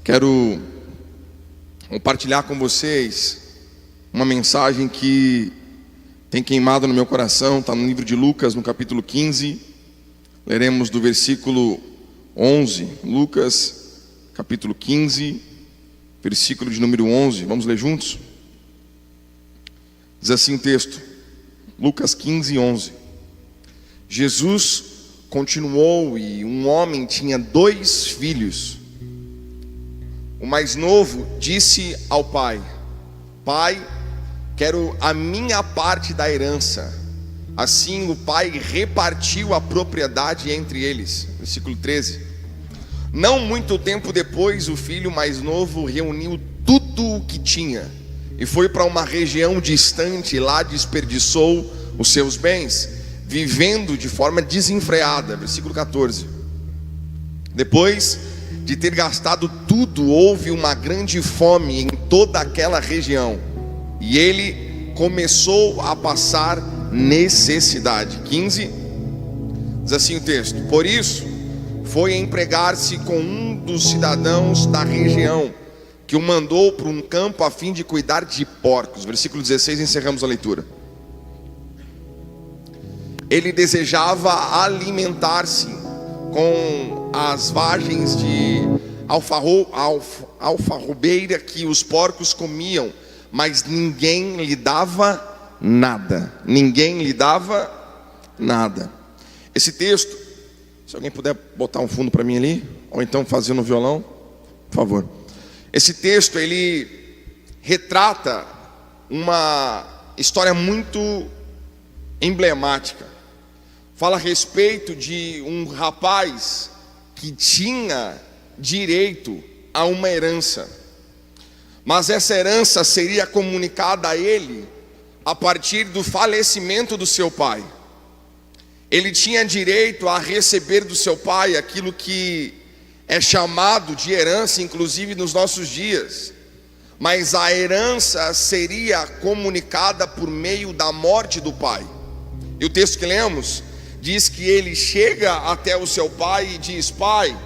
Quero compartilhar com vocês uma mensagem que tem queimado no meu coração. Está no livro de Lucas, no capítulo 15. Leremos do versículo 11. Lucas, capítulo 15, versículo de número 11. Vamos ler juntos? Diz assim o texto, Lucas 15, 11. Jesus continuou e um homem tinha 2 filhos. O mais novo disse ao pai: Pai, quero a minha parte da herança. Assim o pai repartiu a propriedade entre eles. Versículo 13. Não muito tempo depois, o filho mais novo reuniu tudo o que tinha e foi para uma região distante, e lá desperdiçou os seus bens, vivendo de forma desenfreada. Versículo 14. Depois de ter gastado tudo, houve uma grande fome em toda aquela região, e ele começou a passar necessidade. 15. Diz assim o texto: Por isso foi empregar-se com um dos cidadãos da região, que o mandou para um campo a fim de cuidar de porcos. Versículo 16, encerramos a leitura. Ele desejava alimentar-se com as vagens de alfarrobeira que os porcos comiam, mas ninguém lhe dava nada. Ninguém lhe dava nada. Esse texto, se alguém puder botar um fundo para mim ali, ou então fazer no violão, por favor. Esse texto, ele retrata uma história muito emblemática. Fala a respeito de um rapaz que tinha direito a uma herança, mas essa herança seria comunicada a ele a partir do falecimento do seu pai. Ele tinha direito a receber do seu pai aquilo que é chamado de herança, inclusive nos nossos dias, mas a herança seria comunicada por meio da morte do pai. E o texto que lemos diz que ele chega até o seu pai e diz: Pai,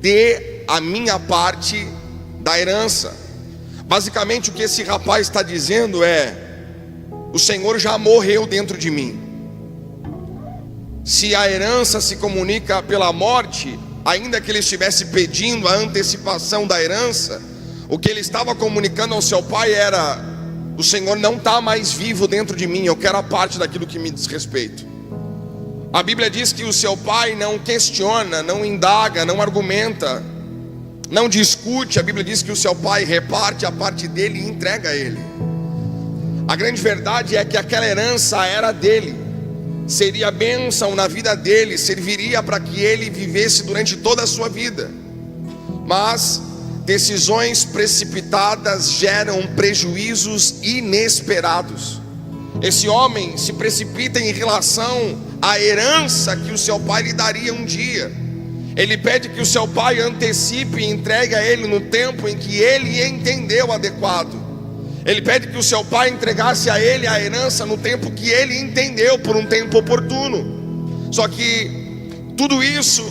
dê a minha parte da herança. Basicamente o que esse rapaz está dizendo é: o Senhor já morreu dentro de mim. Se a herança se comunica pela morte, ainda que ele estivesse pedindo a antecipação da herança, o que ele estava comunicando ao seu pai era: o Senhor não está mais vivo dentro de mim, eu quero a parte daquilo que me diz respeito. A Bíblia diz que o seu pai não questiona, não indaga, não argumenta, não discute. A Bíblia diz que o seu pai reparte a parte dele e entrega a ele. A grande verdade é que aquela herança era dele, seria bênção na vida dele, serviria para que ele vivesse durante toda a sua vida. Mas decisões precipitadas geram prejuízos inesperados. Esse homem se precipita em relação à herança que o seu pai lhe daria um dia. Ele pede que o seu pai antecipe e entregue a ele no tempo em que ele entendeu adequado. Ele pede que o seu pai entregasse a ele a herança no tempo que ele entendeu, por um tempo oportuno. Só que tudo isso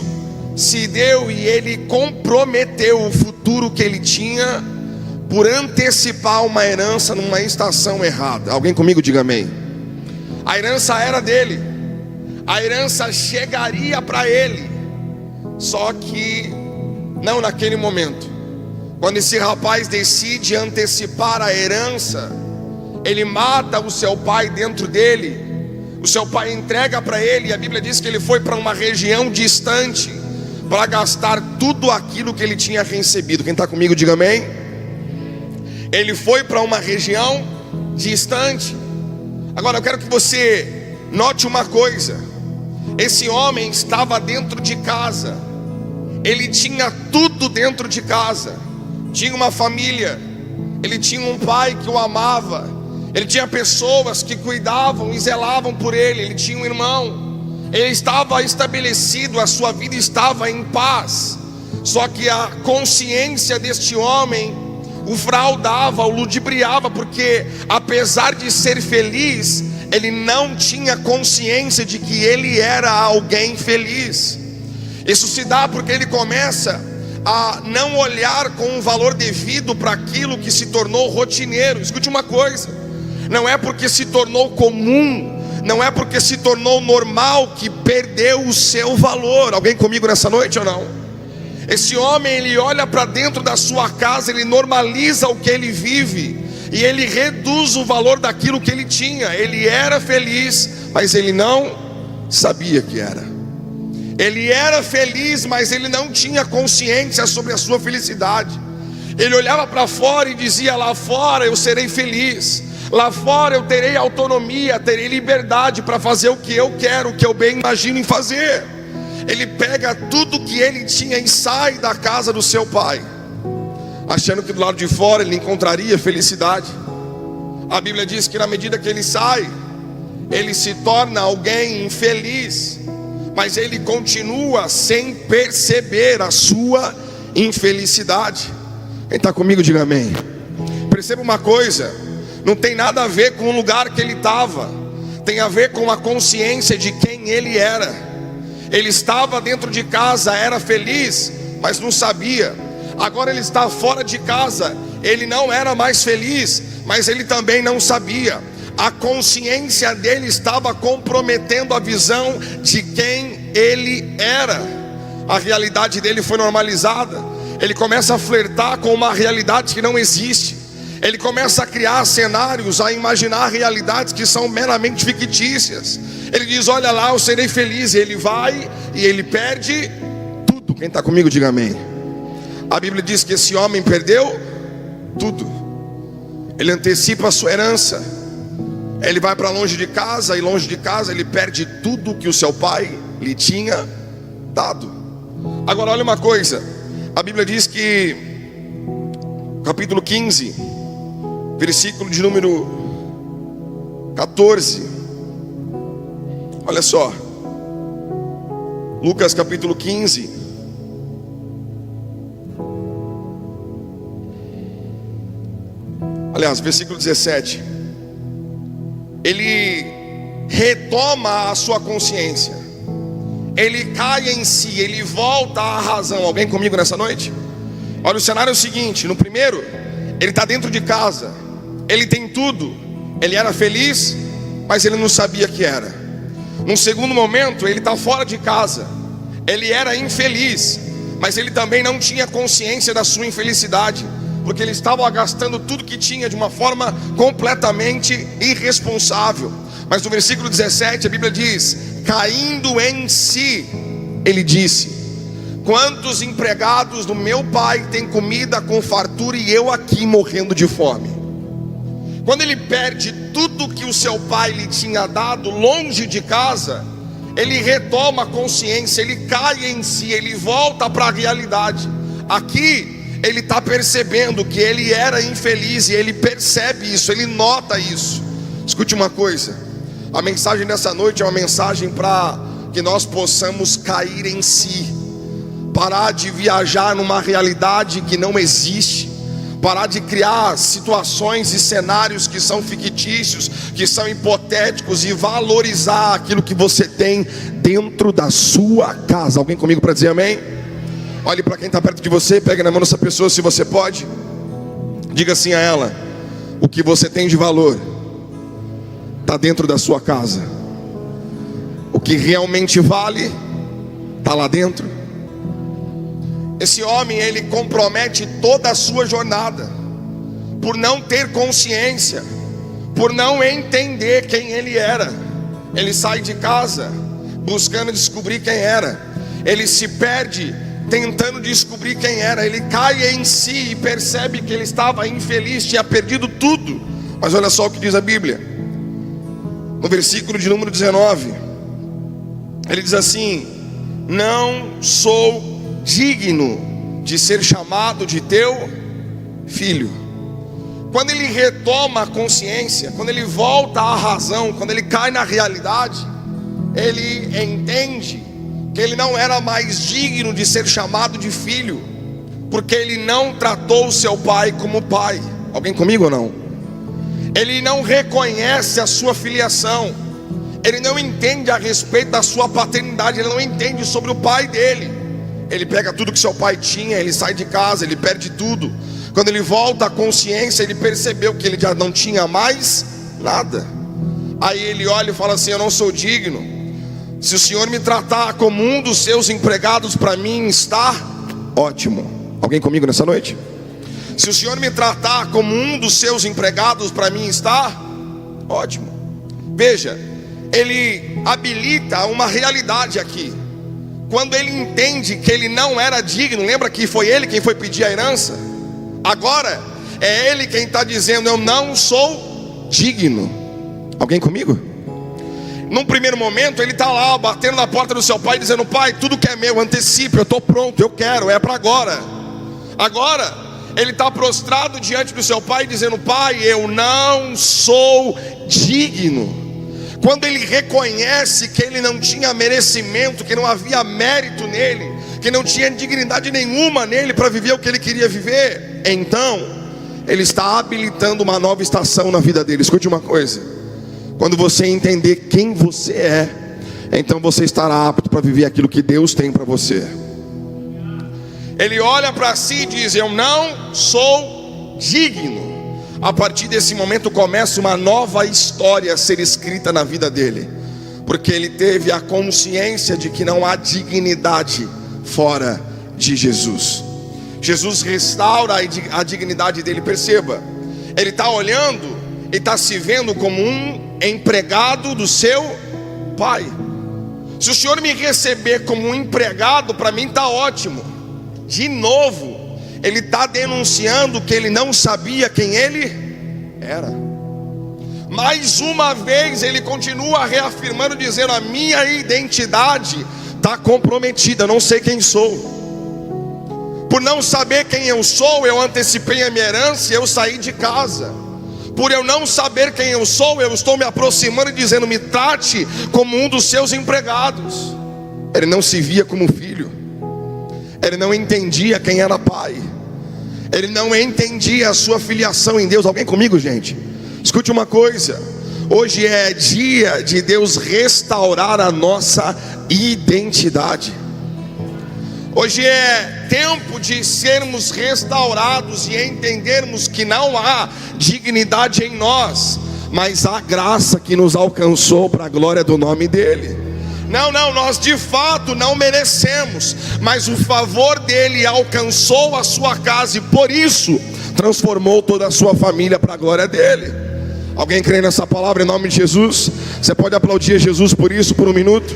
se deu e ele comprometeu o futuro que ele tinha por antecipar uma herança numa estação errada. Alguém comigo diga amém. A herança era dele, a herança chegaria para ele, só que não naquele momento. Quando esse rapaz decide antecipar a herança, ele mata o seu pai dentro dele. O seu pai entrega para ele, e a Bíblia diz que ele foi para uma região distante para gastar tudo aquilo que ele tinha recebido. Quem está comigo diga amém. Ele foi para uma região distante. Agora eu quero que você note uma coisa: esse homem estava dentro de casa, ele tinha tudo dentro de casa. Tinha uma família, ele tinha um pai que o amava, ele tinha pessoas que cuidavam e zelavam por ele, ele tinha um irmão, ele estava estabelecido, a sua vida estava em paz. Só que a consciência deste homem o fraudava, o ludibriava, porque apesar de ser feliz, ele não tinha consciência de que ele era alguém feliz. Isso se dá porque ele começa a não olhar com um valor devido para aquilo que se tornou rotineiro. Escute uma coisa: não é porque se tornou comum, não é porque se tornou normal que perdeu o seu valor. Alguém comigo nessa noite ou não? Esse homem, ele olha para dentro da sua casa, ele normaliza o que ele vive, e ele reduz o valor daquilo que ele tinha. Ele era feliz, mas ele não sabia que era. Ele era feliz, mas ele não tinha consciência sobre a sua felicidade. Ele olhava para fora e dizia: lá fora eu serei feliz, lá fora eu terei autonomia, terei liberdade para fazer o que eu quero, o que eu bem imagino em fazer. Ele pega tudo que ele tinha e sai da casa do seu pai, achando que do lado de fora ele encontraria felicidade. A Bíblia diz que na medida que ele sai, ele se torna alguém infeliz, mas ele continua sem perceber a sua infelicidade. Quem está comigo, diga amém. Perceba uma coisa: não tem nada a ver com o lugar que ele estava, tem a ver com a consciência de quem ele era. Ele estava dentro de casa, era feliz, mas não sabia. Agora ele está fora de casa, ele não era mais feliz, mas ele também não sabia. A consciência dele estava comprometendo a visão de quem ele era. A realidade dele foi normalizada. Ele começa a flertar com uma realidade que não existe. Ele começa a criar cenários, a imaginar realidades que são meramente fictícias. Ele diz: olha lá, eu serei feliz. E ele vai e ele perde tudo. Quem está comigo, diga amém. A Bíblia diz que esse homem perdeu tudo. Ele antecipa a sua herança. Ele vai para longe de casa, e longe de casa ele perde tudo que o seu pai lhe tinha dado. Agora olha uma coisa, a Bíblia diz que, capítulo 15, versículo de número 14, olha só, Lucas capítulo 15, aliás, versículo 17. Ele retoma a sua consciência, ele cai em si, ele volta à razão. Alguém comigo nessa noite? Olha, o cenário é o seguinte: no primeiro, ele está dentro de casa, ele tem tudo, ele era feliz, mas ele não sabia que era. Num segundo momento, ele está fora de casa, ele era infeliz, mas ele também não tinha consciência da sua infelicidade, porque ele estava gastando tudo que tinha de uma forma completamente irresponsável. Mas no versículo 17 a Bíblia diz: caindo em si, ele disse: quantos empregados do meu pai têm comida com fartura e eu aqui morrendo de fome? Quando ele perde tudo que o seu pai lhe tinha dado longe de casa, ele retoma a consciência, ele cai em si, ele volta para a realidade. Aqui ele está percebendo que ele era infeliz, e ele percebe isso, ele nota isso. Escute uma coisa, a mensagem dessa noite é uma mensagem para que nós possamos cair em si, parar de viajar numa realidade que não existe, parar de criar situações e cenários que são fictícios, que são hipotéticos, e valorizar aquilo que você tem dentro da sua casa. Alguém comigo para dizer amém? Olhe para quem está perto de você, pegue na mão dessa pessoa se você pode. Diga assim a ela: o que você tem de valor está dentro da sua casa. O que realmente vale está lá dentro. Esse homem, ele compromete toda a sua jornada, por não ter consciência, por não entender quem ele era. Ele sai de casa buscando descobrir quem era, ele se perde tentando descobrir quem era, ele cai em si e percebe que ele estava infeliz, tinha perdido tudo. Mas olha só o que diz a Bíblia, no versículo de número 19, ele diz assim: não sou digno de ser chamado de teu filho. Quando ele retoma a consciência, quando ele volta à razão, quando ele cai na realidade, ele entende que ele não era mais digno de ser chamado de filho, porque ele não tratou o seu pai como pai. Alguém comigo ou não? Ele não reconhece a sua filiação, ele não entende a respeito da sua paternidade, ele não entende sobre o pai dele. ele pega tudo que seu pai tinha, ele sai de casa, ele perde tudo. Quando ele volta à consciência, ele percebeu que ele já não tinha mais nada. Aí ele olha e fala assim: eu não sou digno. Se o Senhor me tratar como um dos seus empregados, para mim está ótimo. Alguém comigo nessa noite? Se o Senhor me tratar como um dos seus empregados, para mim está ótimo. Veja, ele habilita uma realidade aqui. Quando ele entende que ele não era digno, lembra que foi ele quem foi pedir a herança? Agora é ele quem está dizendo: eu não sou digno. Alguém comigo? Num primeiro momento ele está lá batendo na porta do seu pai, dizendo: pai, tudo que é meu, antecipe, eu estou pronto, eu quero, é para agora. Agora ele está prostrado diante do seu pai, dizendo: pai, eu não sou digno. Quando ele reconhece que ele não tinha merecimento, que não havia mérito nele, que não tinha dignidade nenhuma nele para viver o que ele queria viver, então ele está habilitando uma nova estação na vida dele. Escute uma coisa: quando você entender quem você é, então você estará apto para viver aquilo que Deus tem para você. Ele olha para si e diz: eu não sou digno. A partir desse momento começa uma nova história a ser escrita na vida dele, porque ele teve a consciência de que não há dignidade fora de Jesus. Jesus restaura a dignidade dele. Perceba, ele está olhando e está se vendo como um empregado do seu pai. Se o Senhor me receber como um empregado, para mim está ótimo. De novo, ele está denunciando que ele não sabia quem ele era. Mais uma vez ele continua reafirmando, dizendo: a minha identidade está comprometida, eu não sei quem sou. Por não saber quem eu sou, eu antecipei a minha herança e eu saí de casa. Por eu não saber quem eu sou, eu estou me aproximando e dizendo: me trate como um dos seus empregados. Ele não se via como filho, ele não entendia quem era pai, ele não entendia a sua filiação em Deus. Alguém comigo, gente? Escute uma coisa: hoje é dia de Deus restaurar a nossa identidade. Hoje é tempo de sermos restaurados e entendermos que não há dignidade em nós, mas há graça que nos alcançou para a glória do nome dele. Não, nós de fato não merecemos, mas o favor dele alcançou a sua casa e por isso transformou toda a sua família para a glória dele. Alguém crê nessa palavra em nome de Jesus? Você pode aplaudir Jesus por isso por um minuto?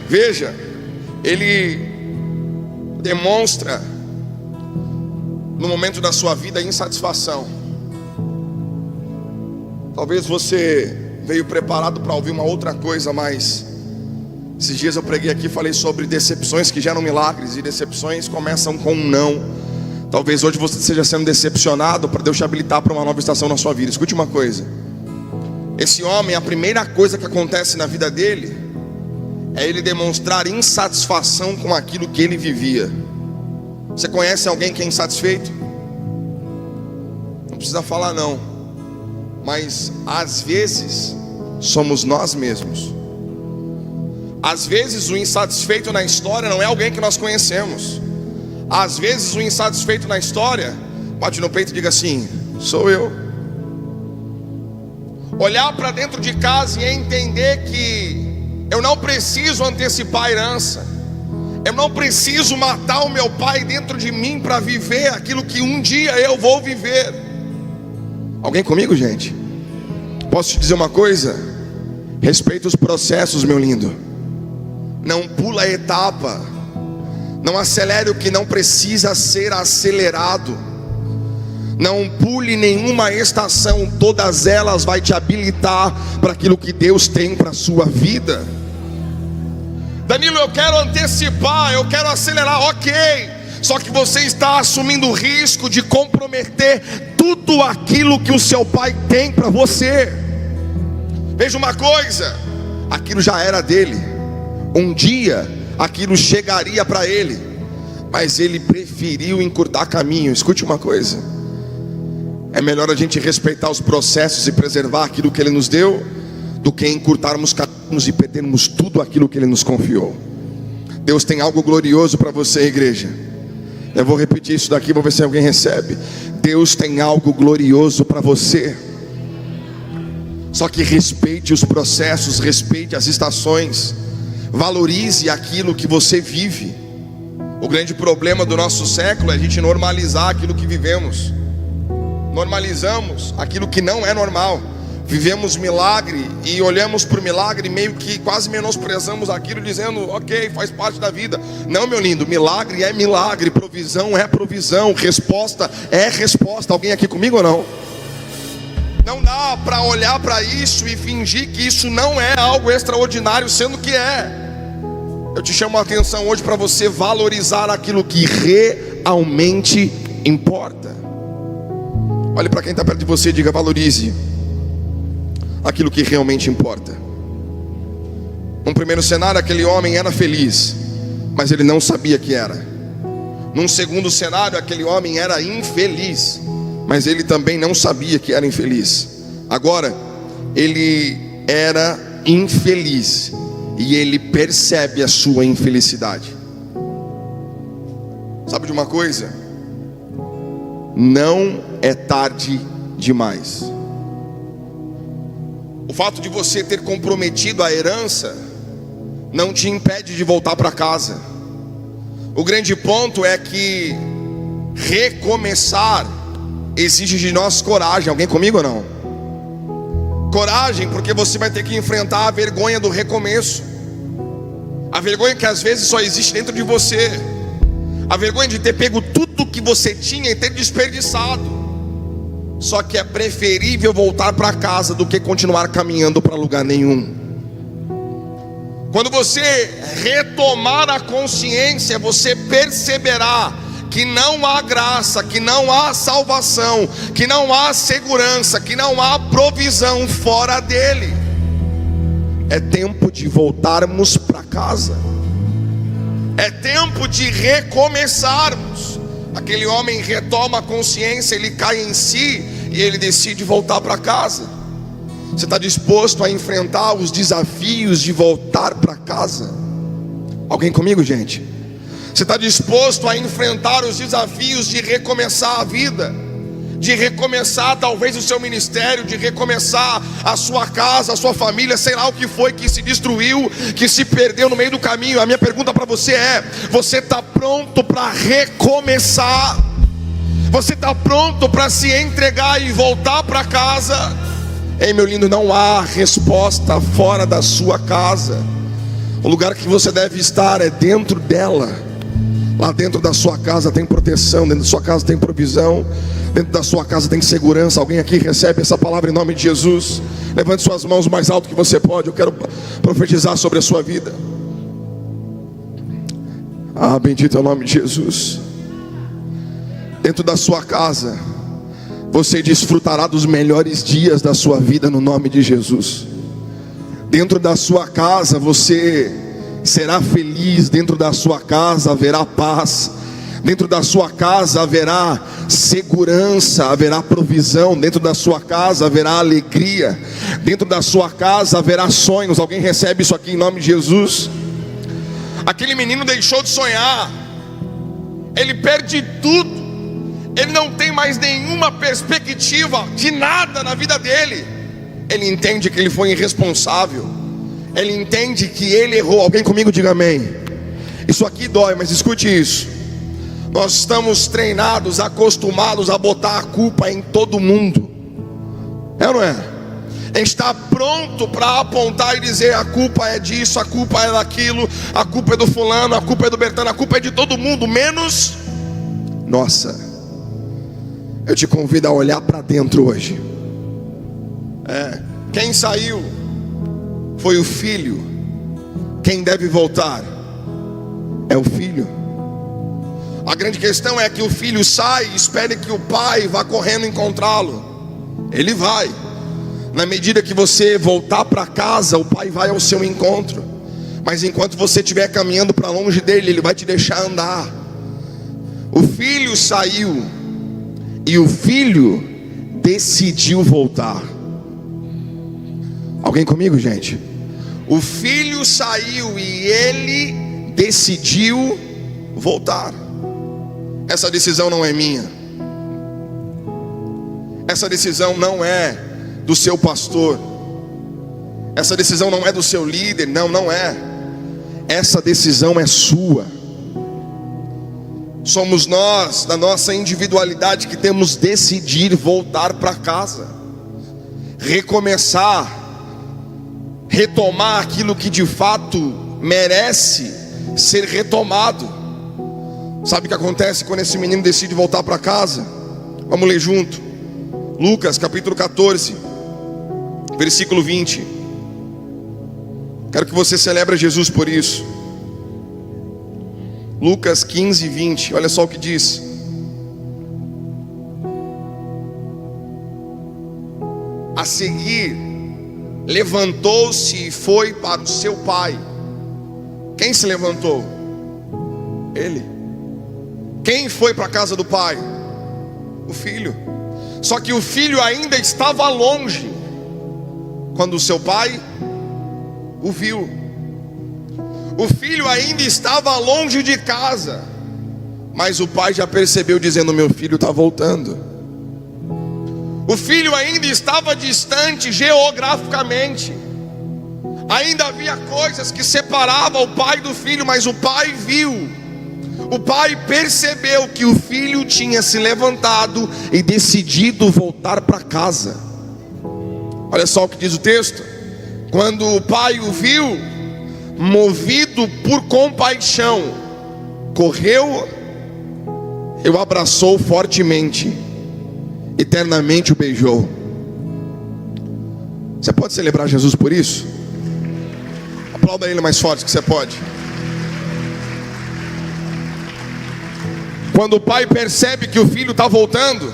Veja, ele demonstra no momento da sua vida insatisfação. Talvez você veio preparado para ouvir uma outra coisa, mas esses dias eu preguei aqui, falei sobre decepções que geram milagres, e decepções começam com um não. Talvez hoje você esteja sendo decepcionado para Deus te habilitar para uma nova estação na sua vida. Escute uma coisa: esse homem, a primeira coisa que acontece na vida dele é ele demonstrar insatisfação com aquilo que ele vivia. Você conhece alguém que é insatisfeito? Não precisa falar não, mas às vezes somos nós mesmos. Às vezes o insatisfeito na história não é alguém que nós conhecemos. Às vezes o insatisfeito na história bate no peito e diga assim: sou eu. Olhar para dentro de casa e entender que eu não preciso antecipar a herança, eu não preciso matar o meu pai dentro de mim para viver aquilo que um dia eu vou viver. Alguém comigo, gente? Posso te dizer uma coisa? Respeita os processos, meu lindo. Não pula a etapa. Não acelere o que não precisa ser acelerado. Não pule nenhuma estação. Todas elas vai te habilitar para aquilo que Deus tem para a sua vida. Danilo, eu quero antecipar, eu quero acelerar. Ok, só que você está assumindo o risco de comprometer tudo aquilo que o seu pai tem para você. Veja uma coisa: aquilo já era dele. Um dia aquilo chegaria para ele, mas ele preferiu encurtar caminho. Escute uma coisa: é melhor a gente respeitar os processos e preservar aquilo que ele nos deu, do que encurtarmos caminho e perdermos tudo aquilo que Ele nos confiou. Deus tem algo glorioso para você, igreja. Eu vou repetir isso daqui, vou ver se alguém recebe. Deus tem algo glorioso para você. Só que respeite os processos, respeite as estações, valorize aquilo que você vive. O grande problema do nosso século é a gente normalizar aquilo que vivemos. Normalizamos aquilo que não é normal. Vivemos milagre e olhamos para o milagre meio que quase menosprezamos aquilo, dizendo, ok, faz parte da vida. Não, meu lindo, milagre é milagre, provisão é provisão, resposta é resposta. Alguém aqui comigo ou não? Não dá para olhar para isso e fingir que isso não é algo extraordinário, sendo que é. Eu te chamo a atenção hoje para você valorizar aquilo que realmente importa. Olhe para quem está perto de você e diga, valorize aquilo que realmente importa. Num primeiro cenário, aquele homem era feliz, mas ele não sabia que era. Num segundo cenário, aquele homem era infeliz, mas ele também não sabia que era infeliz. Agora, ele era infeliz e ele percebe a sua infelicidade. Sabe de uma coisa? Não é tarde demais. O fato de você ter comprometido a herança não te impede de voltar para casa. O grande ponto é que recomeçar exige de nós coragem. Alguém comigo ou não? Coragem, porque você vai ter que enfrentar a vergonha do recomeço. A vergonha que às vezes só existe dentro de você. A vergonha de ter pego tudo que você tinha e ter desperdiçado. Só que é preferível voltar para casa do que continuar caminhando para lugar nenhum. Quando você retomar a consciência, você perceberá que não há graça, que não há salvação, que não há segurança, que não há provisão fora dele. É tempo de voltarmos para casa. É tempo de recomeçarmos. Aquele homem retoma a consciência, ele cai em si e ele decide voltar para casa. Você está disposto a enfrentar os desafios de voltar para casa? Alguém comigo, gente? Você está disposto a enfrentar os desafios de recomeçar a vida? De recomeçar talvez o seu ministério, de recomeçar a sua casa, a sua família, sei lá o que foi que se destruiu, que se perdeu no meio do caminho. A minha pergunta para você é: você está pronto para recomeçar? Você está pronto para se entregar e voltar para casa? Ei, meu lindo, não há resposta fora da sua casa. O lugar que você deve estar é dentro dela. Lá dentro da sua casa tem proteção, dentro da sua casa tem provisão, dentro da sua casa tem segurança. Alguém aqui recebe essa palavra em nome de Jesus? Levante suas mãos o mais alto que você pode. Eu quero profetizar sobre a sua vida. Ah, bendito é o nome de Jesus. Dentro da sua casa você desfrutará dos melhores dias da sua vida no nome de Jesus. Dentro da sua casa você será feliz. Dentro da sua casa haverá paz. Dentro da sua casa haverá segurança, haverá provisão. Dentro da sua casa haverá alegria. Dentro da sua casa haverá sonhos. Alguém recebe isso aqui em nome de Jesus? Aquele menino deixou de sonhar. Ele perde tudo. Ele não tem mais nenhuma perspectiva de nada na vida dele. Ele entende que ele foi irresponsável. Ele entende que ele errou. Alguém comigo diga amém. Isso aqui dói, mas escute isso. Nós estamos treinados, acostumados a botar a culpa em todo mundo. É ou não é? A gente está pronto para apontar e dizer: a culpa é disso, a culpa é daquilo, a culpa é do fulano, a culpa é do Bertano, a culpa é de todo mundo, menos nossa. Eu te convido a olhar para dentro hoje. Quem saiu foi o filho. Quem deve voltar é o filho. A grande questão é que o filho sai e espere que o pai vá correndo encontrá-lo. Ele vai. Na medida que você voltar para casa, o pai vai ao seu encontro. Mas enquanto você estiver caminhando para longe dele, ele vai te deixar andar. O filho saiu e o filho decidiu voltar. Alguém comigo, gente? O filho saiu e ele decidiu voltar. Essa decisão não é minha. Essa decisão não é do seu pastor. Essa decisão não é do seu líder. Não é. Essa decisão é sua. Somos nós, da nossa individualidade, que temos de decidir voltar para casa, recomeçar, retomar aquilo que de fato merece ser retomado. Sabe o que acontece quando esse menino decide voltar para casa? Vamos ler junto. Lucas capítulo 14, versículo 20. Quero que você celebre Jesus por isso. Lucas 15, 20, olha só o que diz. A seguir, levantou-se e foi para o seu pai. Quem se levantou? Ele. Quem foi para a casa do pai? O filho. Só que o filho ainda estava longe quando o seu pai o viu. O filho ainda estava longe de casa, mas o pai já percebeu, dizendo: meu filho está voltando. O filho ainda estava distante geograficamente, ainda havia coisas que separavam o pai do filho, mas o pai viu. O pai percebeu que o filho tinha se levantado e decidido voltar para casa. Olha só o que diz o texto. Quando o pai o viu, movido por compaixão, correu e o abraçou fortemente, eternamente o beijou. Você pode celebrar Jesus por isso? Aplauda ele mais forte que você pode. Quando o pai percebe que o filho está voltando,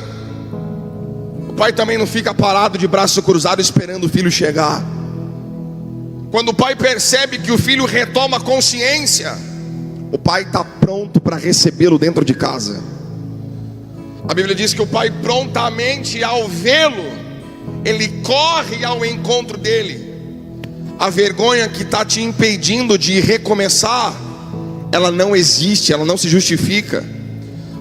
o pai também não fica parado de braço cruzado esperando o filho chegar. Quando o pai percebe que o filho retoma a consciência, o pai está pronto para recebê-lo dentro de casa. A Bíblia diz que o pai prontamente, ao vê-lo, ele corre ao encontro dele. A vergonha que está te impedindo de recomeçar, ela não existe, ela não se justifica.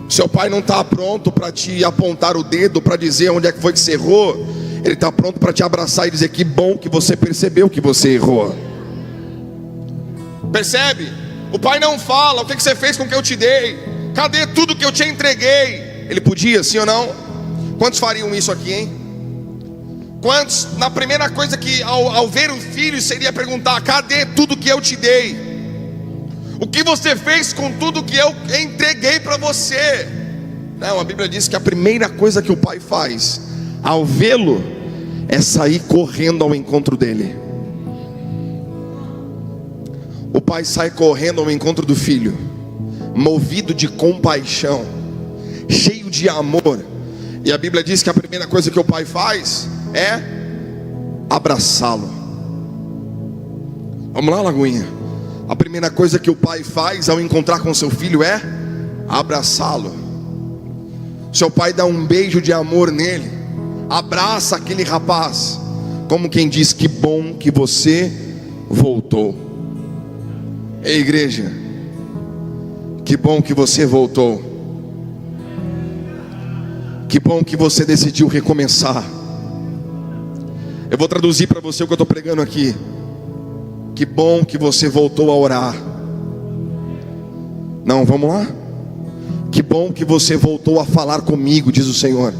Seu pai não está pronto para te apontar o dedo, para dizer onde é que foi que você errou. Ele está pronto para te abraçar e dizer: que bom que você percebeu que você errou. Percebe? O pai não fala: o que você fez com o que eu te dei? Cadê tudo que eu te entreguei? Ele podia, sim ou não? Quantos fariam isso aqui, hein? Quantos, na primeira coisa que ao ver o filho, seria perguntar: cadê tudo que eu te dei? O que você fez com tudo que eu entreguei para você? Não, a Bíblia diz que a primeira coisa que o pai faz ao vê-lo é sair correndo ao encontro dele. O pai sai correndo ao encontro do filho, movido de compaixão, cheio de amor. E a Bíblia diz que a primeira coisa que o pai faz é abraçá-lo. Vamos lá, Lagoinha. A primeira coisa que o pai faz ao encontrar com seu filho é abraçá-lo. Seu pai dá um beijo de amor nele, abraça aquele rapaz, como quem diz: que bom que você voltou. Ei, igreja, que bom que você voltou. Que bom que você decidiu recomeçar. Eu vou traduzir para você o que eu estou pregando aqui. Que bom que você voltou a orar. Não, vamos lá. Que bom que você voltou a falar comigo, diz o Senhor.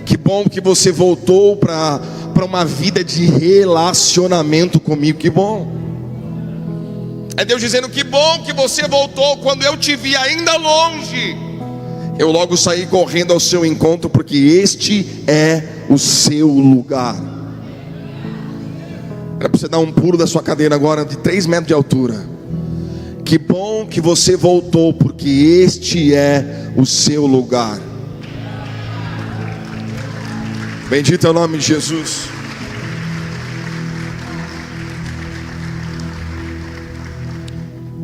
Que bom que você voltou para uma vida de relacionamento comigo. Que bom. É Deus dizendo: que bom que você voltou. Quando eu te vi ainda longe, eu logo saí correndo ao seu encontro, porque este é o seu lugar. Era para você dar um pulo da sua cadeira agora de 3 metros de altura. Que bom que você voltou, porque este é o seu lugar. Bendito é o nome de Jesus.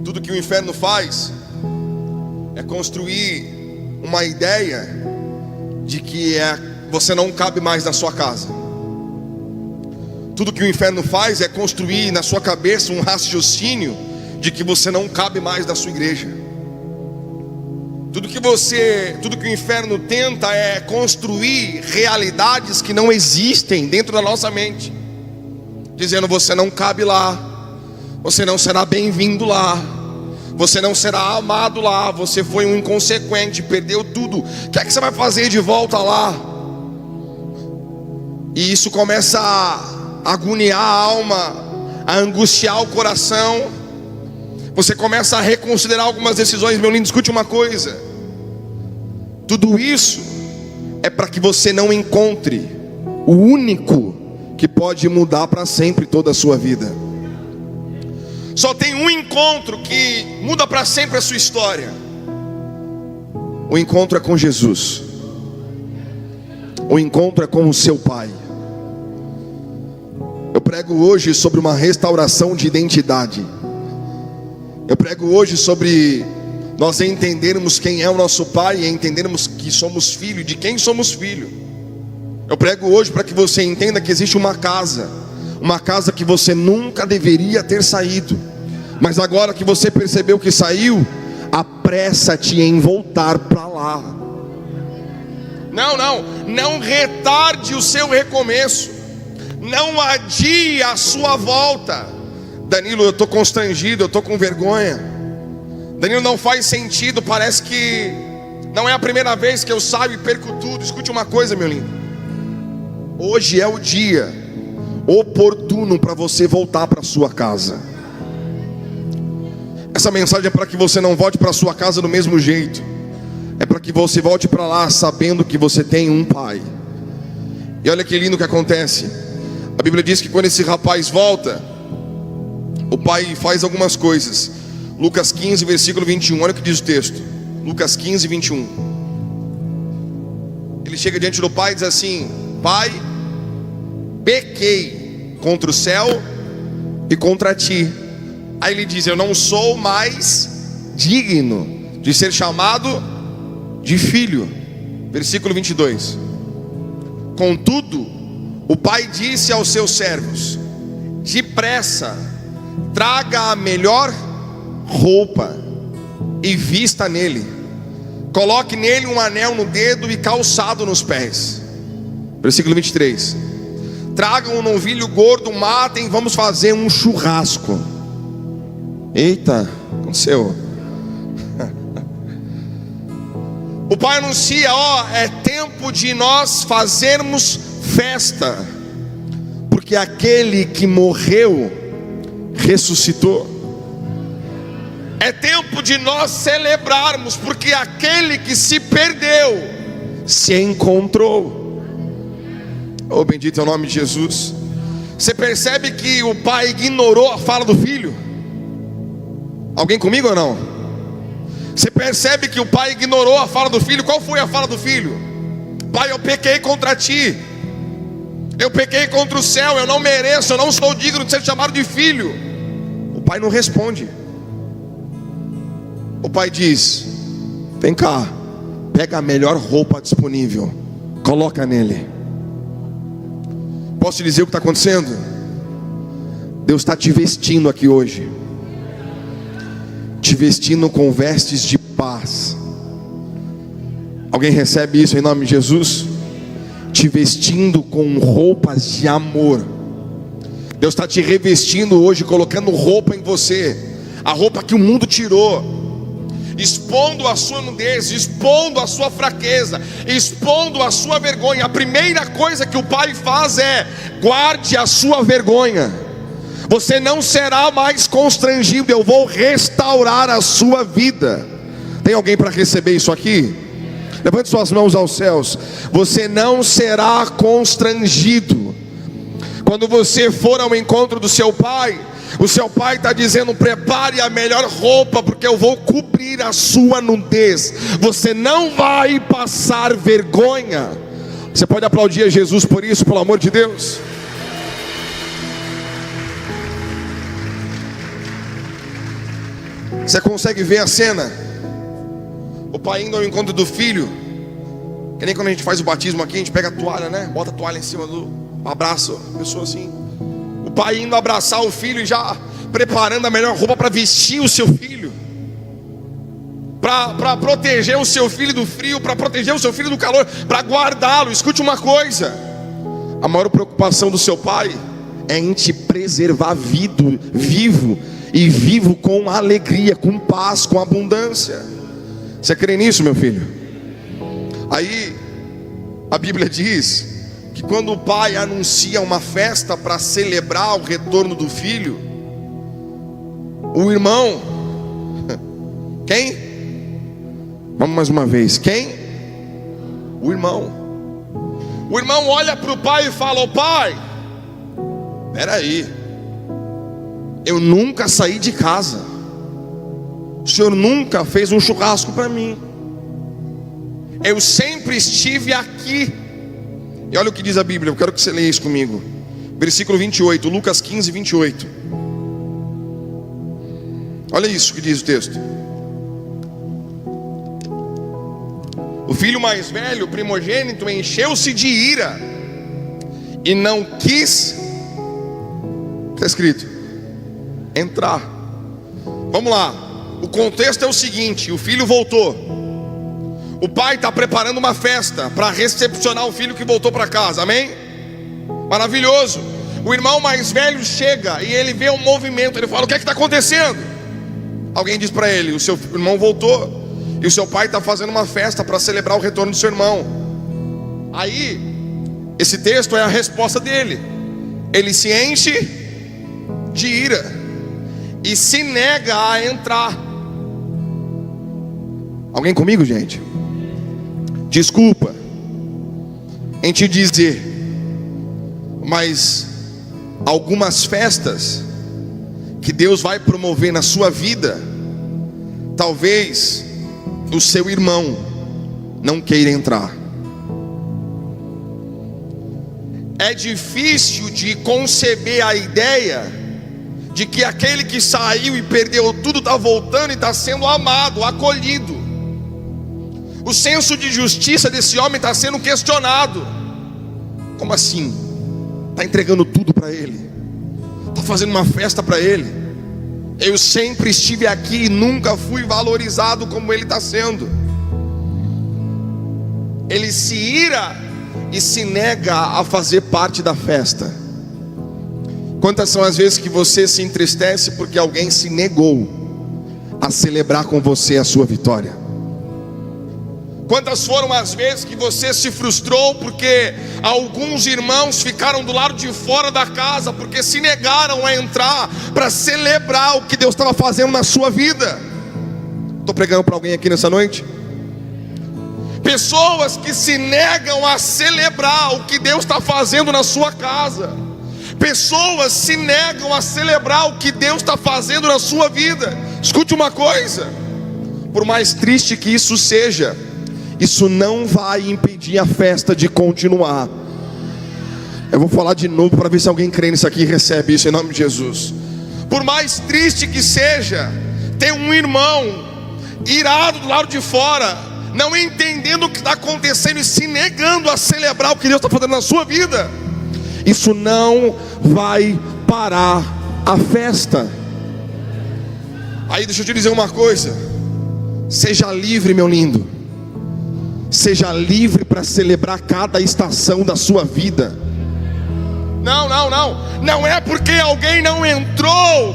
Tudo que o inferno faz é construir uma ideia de que você não cabe mais na sua casa. Tudo que o inferno faz é construir na sua cabeça um raciocínio de que você não cabe mais na sua igreja. Tudo que o inferno tenta é construir realidades que não existem dentro da nossa mente, dizendo: você não cabe lá, você não será bem-vindo lá, você não será amado lá, você foi um inconsequente, perdeu tudo, o que é que você vai fazer de volta lá? E isso começa a agoniar a alma, a angustiar o coração. Você começa a reconsiderar algumas decisões. Meu lindo, escute uma coisa: tudo isso é para que você não encontre o único que pode mudar para sempre toda a sua vida. Só tem um encontro que muda para sempre a sua história. O encontro é com Jesus. O encontro é com o seu Pai. Eu prego hoje sobre uma restauração de identidade. Eu prego hoje sobre nós entendermos quem é o nosso Pai e entendermos que somos filho, de quem somos filho. Eu prego hoje para que você entenda que existe uma casa que você nunca deveria ter saído, mas agora que você percebeu que saiu, apressa-te em voltar para lá. Não retarde o seu recomeço, não adie a sua volta. Danilo, eu estou constrangido, eu estou com vergonha. Danilo, não faz sentido, parece que não é a primeira vez que eu saio e perco tudo. Escute uma coisa, meu lindo: hoje é o dia oportuno para você voltar para sua casa. Essa mensagem é para que você não volte para sua casa do mesmo jeito. É para que você volte para lá sabendo que você tem um Pai. E olha que lindo que acontece. A Bíblia diz que quando esse rapaz volta, o pai faz algumas coisas. Lucas 15, versículo 21, olha o que diz o texto. Lucas 15, 21. Ele chega diante do pai e diz assim: Pai, pequei contra o céu e contra ti. Aí ele diz: eu não sou mais digno de ser chamado de filho. Versículo 22. Contudo, o pai disse aos seus servos: depressa, traga a melhor roupa e vista nele, coloque nele um anel no dedo e calçado nos pés. Versículo 23. Tragam um novilho gordo, matem, vamos fazer um churrasco. Eita, aconteceu. O pai anuncia: é tempo de nós fazermos festa, porque aquele que morreu ressuscitou. É tempo de nós celebrarmos, porque aquele que se perdeu se encontrou. Oh, bendito é o nome de Jesus. Você percebe que o pai ignorou a fala do filho? Alguém comigo ou não? Você percebe que o pai ignorou a fala do filho? Qual foi a fala do filho? Pai, eu pequei contra ti, eu pequei contra o céu, eu não mereço, eu não sou digno de ser chamado de filho. O pai não responde. O pai diz: vem cá, pega a melhor roupa disponível, coloca nele. Posso te dizer o que está acontecendo? Deus está te vestindo aqui hoje, te vestindo com vestes de paz. Alguém recebe isso em nome de Jesus? Te vestindo com roupas de amor. Deus está te revestindo hoje, colocando roupa em você, a roupa que o mundo tirou, expondo a sua nudez, expondo a sua fraqueza, expondo a sua vergonha. A primeira coisa que o pai faz é: guarde a sua vergonha. Você não será mais constrangido, eu vou restaurar a sua vida. Tem alguém para receber isso aqui? Levante suas mãos aos céus. Você não será constrangido. Quando você for ao encontro do seu pai, o seu pai está dizendo: prepare a melhor roupa, porque eu vou cobrir a sua nudez. Você não vai passar vergonha. Você pode aplaudir a Jesus por isso, pelo amor de Deus? Você consegue ver a cena? O pai indo ao encontro do filho, que nem quando a gente faz o batismo aqui, a gente pega a toalha, né? Bota a toalha em cima do abraço, a pessoa assim. pai indo abraçar o filho e já preparando a melhor roupa para vestir o seu filho, para proteger o seu filho do frio, para proteger o seu filho do calor, para guardá-lo. Escute uma coisa: a maior preocupação do seu pai é em te preservar vivo e vivo com alegria, com paz, com abundância. Você crê nisso, meu filho? Aí a Bíblia diz que quando o pai anuncia uma festa para celebrar o retorno do filho, o irmão, quem? Vamos mais uma vez, quem? O irmão. O irmão olha para o pai e fala: ô pai, peraí, eu nunca saí de casa, o senhor nunca fez um churrasco para mim, eu sempre estive aqui. E olha o que diz a Bíblia, eu quero que você leia isso comigo. Versículo 28, Lucas 15, 28. Olha isso que diz o texto. O filho mais velho, o primogênito, encheu-se de ira e não quis, está escrito, entrar. Vamos lá, o contexto é o seguinte: o filho voltou. O pai está preparando uma festa para recepcionar o filho que voltou para casa, amém? Maravilhoso. O irmão mais velho chega e ele vê um movimento, ele fala: o que é que está acontecendo? Alguém diz para ele: o seu irmão voltou e o seu pai está fazendo uma festa para celebrar o retorno do seu irmão. Aí, esse texto é a resposta dele. Ele se enche de ira e se nega a entrar. Alguém comigo, gente? Desculpa em te dizer, mas algumas festas que Deus vai promover na sua vida, talvez o seu irmão não queira entrar. É difícil de conceber a ideia de que aquele que saiu e perdeu tudo está voltando e está sendo amado, acolhido. O senso de justiça desse homem está sendo questionado. Como assim? Está entregando tudo para ele, está fazendo uma festa para ele. Eu sempre estive aqui e nunca fui valorizado como ele está sendo. Ele se ira e se nega a fazer parte da festa. Quantas são as vezes que você se entristece porque alguém se negou a celebrar com você a sua vitória? Quantas foram as vezes que você se frustrou porque alguns irmãos ficaram do lado de fora da casa, porque se negaram a entrar para celebrar o que Deus estava fazendo na sua vida? Estou pregando para alguém aqui nessa noite? Pessoas que se negam a celebrar o que Deus está fazendo na sua casa. Pessoas se negam a celebrar o que Deus está fazendo na sua vida. Escute uma coisa: por mais triste que isso seja, isso não vai impedir a festa de continuar. Eu vou falar de novo para ver se alguém crê nisso aqui e recebe isso em nome de Jesus. Por mais triste que seja ter um irmão irado do lado de fora, não entendendo o que está acontecendo e se negando a celebrar o que Deus está fazendo na sua vida, isso não vai parar a festa. Aí deixa eu te dizer uma coisa: seja livre, meu lindo. Seja livre para celebrar cada estação da sua vida. Não é porque alguém não entrou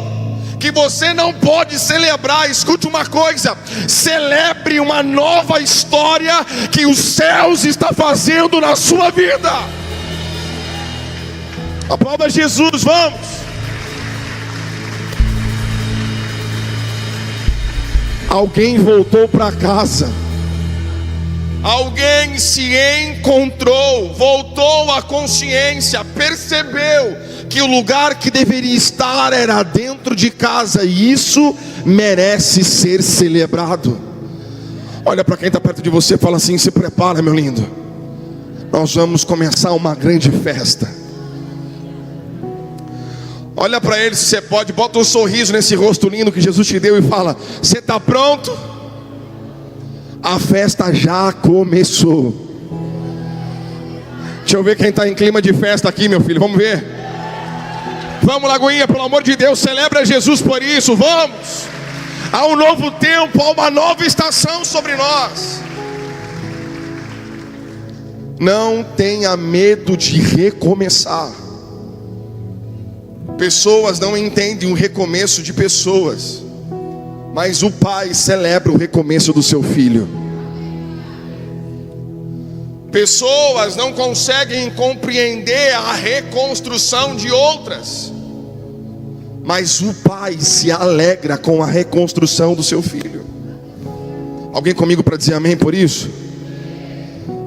que você não pode celebrar. Escute uma coisa: celebre uma nova história que os céus estão fazendo na sua vida. Aplauda Jesus, vamos. Alguém voltou para casa. Alguém se encontrou, voltou à consciência, percebeu que o lugar que deveria estar era dentro de casa, e isso merece ser celebrado. Olha para quem está perto de você e fala assim: se prepara, meu lindo, nós vamos começar uma grande festa. Olha para ele, se você pode, bota um sorriso nesse rosto lindo que Jesus te deu e fala: você está pronto? A festa já começou. Deixa eu ver quem está em clima de festa aqui, meu filho, vamos ver. Vamos, Lagoinha, pelo amor de Deus, celebra Jesus por isso, vamos. Há um novo tempo, há uma nova estação sobre nós. Não tenha medo de recomeçar. Pessoas não entendem o recomeço de pessoas, mas o pai celebra o recomeço do seu filho. Pessoas não conseguem compreender a reconstrução de outras, mas o pai se alegra com a reconstrução do seu filho. Alguém comigo para dizer amém por isso?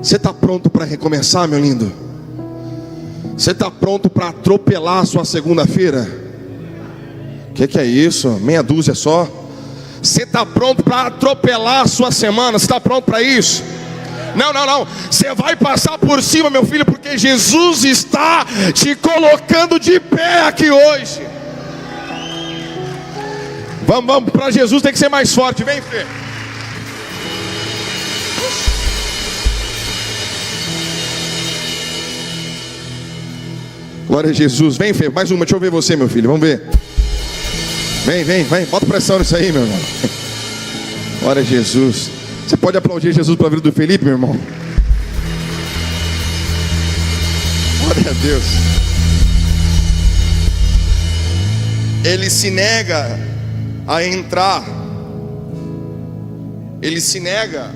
Você está pronto para recomeçar, meu lindo? Você está pronto para atropelar a sua segunda-feira? O que é isso? Meia dúzia só? Você está pronto para atropelar a sua semana? Você está pronto para isso? Não. Você vai passar por cima, meu filho, porque Jesus está te colocando de pé aqui hoje. Vamos, para Jesus tem que ser mais forte. Vem, Fê. Glória a Jesus. Vem, Fê, mais uma, deixa eu ver você, meu filho, vamos ver. Vem, bota pressão nisso aí, meu irmão. Glória a Jesus. Você pode aplaudir Jesus pela vida do Felipe, meu irmão? Glória a Deus. Ele se nega a entrar. Ele se nega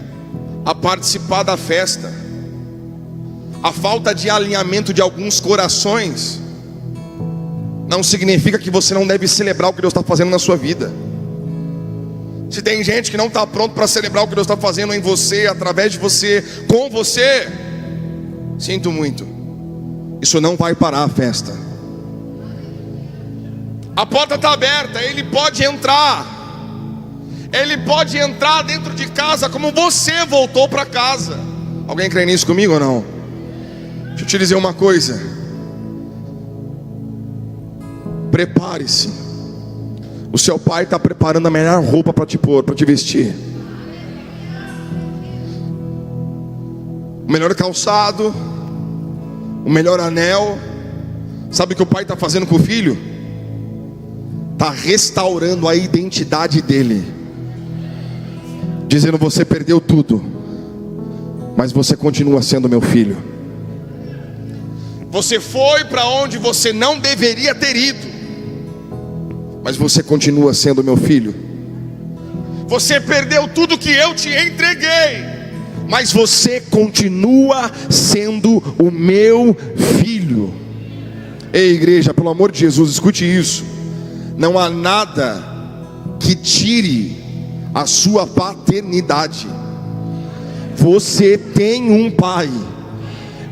a participar da festa. A falta de alinhamento de alguns corações não significa que você não deve celebrar o que Deus está fazendo na sua vida. Se tem gente que não está pronto para celebrar o que Deus está fazendo em você, através de você, com você, sinto muito, isso não vai parar a festa. A porta está aberta, Ele pode entrar. Ele pode entrar dentro de casa como você voltou para casa. Alguém crê nisso comigo ou não? Deixa eu te dizer uma coisa. Prepare-se. O seu pai está preparando a melhor roupa para te pôr, para te vestir. O melhor calçado, o melhor anel. Sabe o que o pai está fazendo com o filho? Está restaurando a identidade dele, dizendo: você perdeu tudo, mas você continua sendo meu filho. Você foi para onde você não deveria ter ido, mas você continua sendo meu filho. Você perdeu tudo que eu te entreguei, mas você continua sendo o meu filho. Ei, igreja, pelo amor de Jesus, escute isso. Não há nada que tire a sua paternidade. Você tem um pai,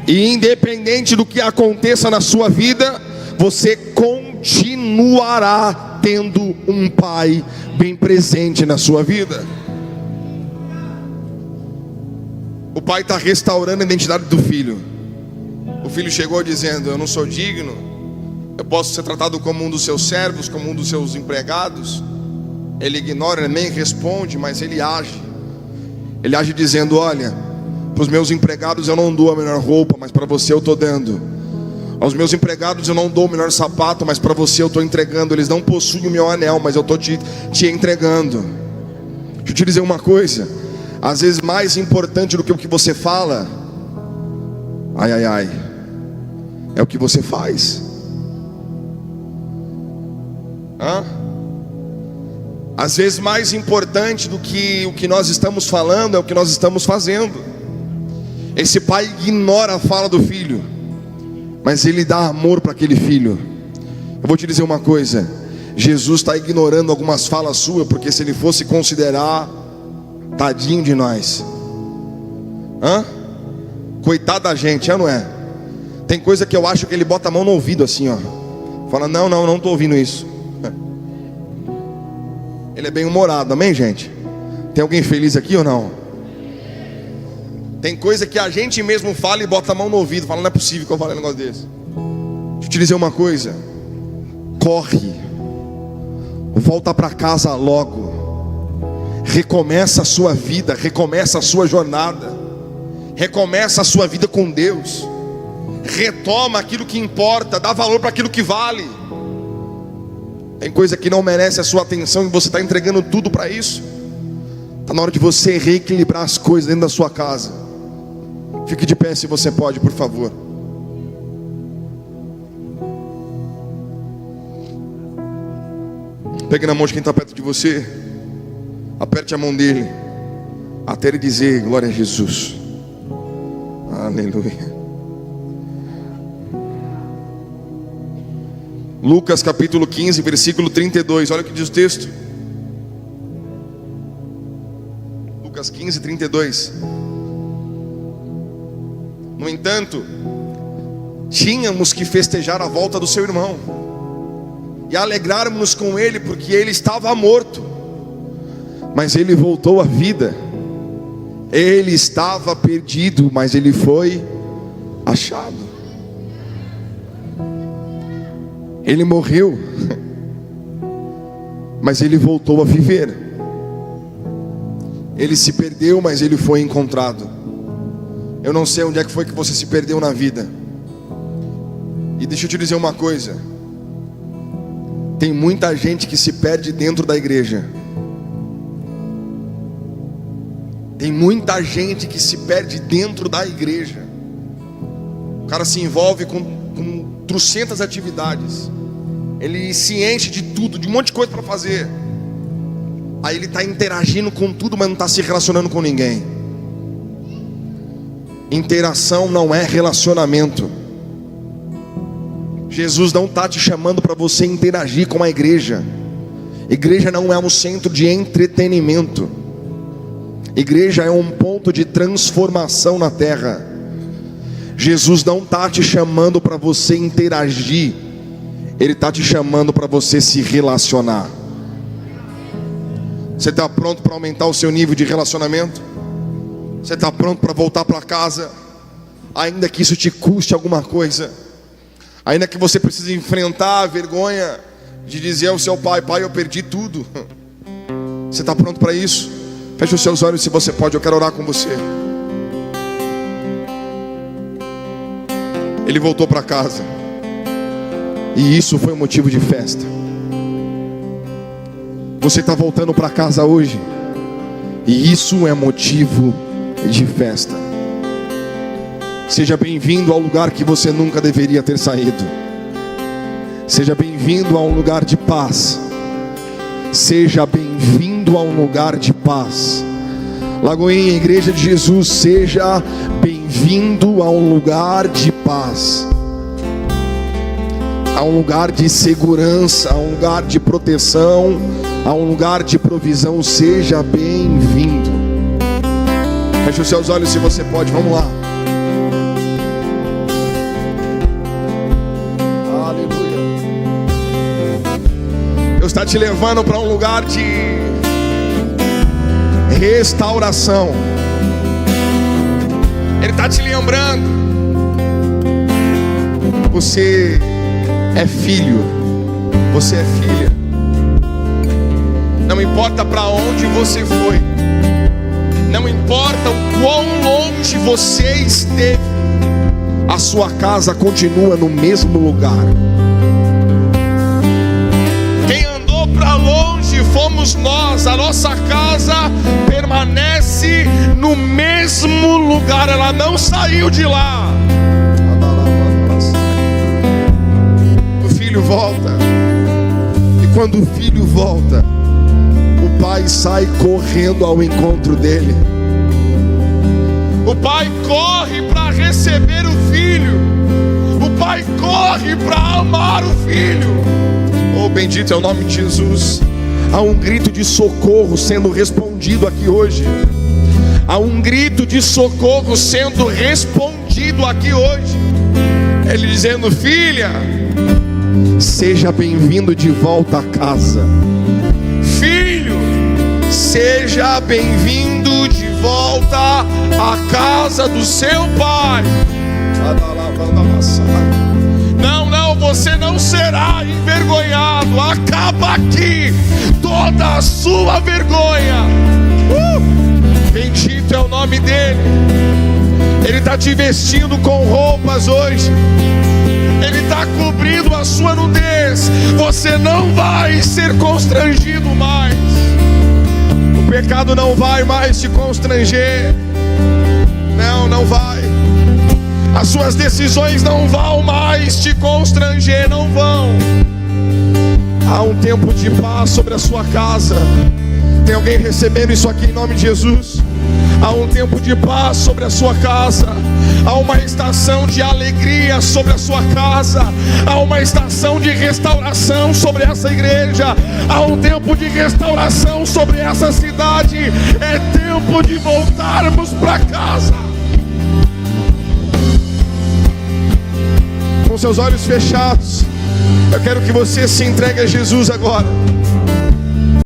e independente do que aconteça na sua vida, você continuará tendo um pai bem presente na sua vida. O pai está restaurando a identidade do filho. O filho chegou dizendo: eu não sou digno, eu posso ser tratado como um dos seus servos, como um dos seus empregados. Ele ignora, ele nem responde, mas ele age. Ele age dizendo: olha, para os meus empregados eu não dou a melhor roupa, mas para você eu estou dando. Aos meus empregados eu não dou o melhor sapato, mas para você eu estou entregando. Eles não possuem o meu anel, mas eu estou te entregando. Deixa eu te dizer uma coisa. Às vezes mais importante do que o que você fala, é o que você faz. Às vezes mais importante do que o que nós estamos falando é o que nós estamos fazendo. Esse pai ignora a fala do filho, mas ele dá amor para aquele filho. Eu vou te dizer uma coisa: Jesus está ignorando algumas falas suas, porque se ele fosse considerar, tadinho de nós, coitado da gente, não é? Tem coisa que eu acho que ele bota a mão no ouvido assim, ó, fala: não estou ouvindo isso. Ele é bem humorado, amém, gente? Tem alguém feliz aqui ou não? Tem coisa que a gente mesmo fala e bota a mão no ouvido, fala: não é possível que eu fale um negócio desse. Deixa eu te dizer uma coisa: corre, volta para casa logo, recomeça a sua vida, recomeça a sua jornada, recomeça a sua vida com Deus, retoma aquilo que importa, dá valor para aquilo que vale. Tem coisa que não merece a sua atenção e você está entregando tudo para isso. Está na hora de você reequilibrar as coisas dentro da sua casa. Fique de pé se você pode, por favor. Pegue na mão de quem está perto de você. Aperte a mão dele, até ele dizer glória a Jesus. Aleluia. Lucas capítulo 15, versículo 32. Olha o que diz o texto. Lucas 15, 32. No entanto, tínhamos que festejar a volta do seu irmão e alegrarmos-nos com ele, porque ele estava morto, mas ele voltou à vida. Ele estava perdido, mas ele foi achado. Ele morreu, mas ele voltou a viver. Ele se perdeu, mas ele foi encontrado. Eu não sei onde é que foi que você se perdeu na vida. E deixa eu te dizer uma coisa. Tem muita gente que se perde dentro da igreja. Tem muita gente que se perde dentro da igreja. O cara se envolve com trocentas atividades. Ele se enche de tudo, de um monte de coisa para fazer. Aí ele está interagindo com tudo, mas não está se relacionando com ninguém. Interação não é relacionamento. Jesus não está te chamando para você interagir com a igreja. Igreja não é um centro de entretenimento. Igreja é um ponto de transformação na terra. Jesus não está te chamando para você interagir. Ele está te chamando para você se relacionar. Você está pronto para aumentar o seu nível de relacionamento? Você está pronto para voltar para casa, ainda que isso te custe alguma coisa? Ainda que você precise enfrentar a vergonha de dizer ao seu pai: pai, eu perdi tudo. Você está pronto para isso? Feche os seus olhos se você pode, eu quero orar com você. Ele voltou para casa, e isso foi um motivo de festa. Você está voltando para casa hoje, e isso é motivo de festa. Seja bem-vindo ao lugar que você nunca deveria ter saído. Seja bem-vindo a um lugar de paz. Seja bem-vindo a um lugar de paz. Lagoinha, Igreja de Jesus, seja bem-vindo a um lugar de paz, a um lugar de segurança, a um lugar de proteção, a um lugar de provisão. Seja bem-vindo. Feche os seus olhos se você pode, vamos lá. Aleluia. Deus está te levando para um lugar de restauração. Ele está te lembrando: você é filho, você é filha. Não importa para onde você foi, não importa o quão longe você esteve, a sua casa continua no mesmo lugar. Quem andou para longe fomos nós. A nossa casa permanece no mesmo lugar, ela não saiu de lá. O filho volta, e quando o filho volta, o pai sai correndo ao encontro dele. O pai corre para receber o filho. O pai corre para amar o filho. Oh, bendito é o nome de Jesus. Há um grito de socorro sendo respondido aqui hoje. Há um grito de socorro sendo respondido aqui hoje. Ele dizendo: filha, seja bem-vindo de volta a casa. Filho, seja bem-vindo de volta à casa do seu pai. Não, você não será envergonhado. Acaba aqui toda a sua vergonha. Bendito é o nome dele. Ele está te vestindo com roupas hoje. Ele está cobrindo a sua nudez. Você não vai ser constrangido mais. O pecado não vai mais te constranger. Não vai. As suas decisões não vão mais te constranger, não vão. Há um tempo de paz sobre a sua casa. Tem alguém recebendo isso aqui em nome de Jesus? Há um tempo de paz sobre a sua casa. Há uma estação de alegria sobre a sua casa. Há uma estação de restauração sobre essa igreja. Há um tempo de restauração sobre essa cidade. É tempo de voltarmos para casa. Com seus olhos fechados, eu quero que você se entregue a Jesus agora.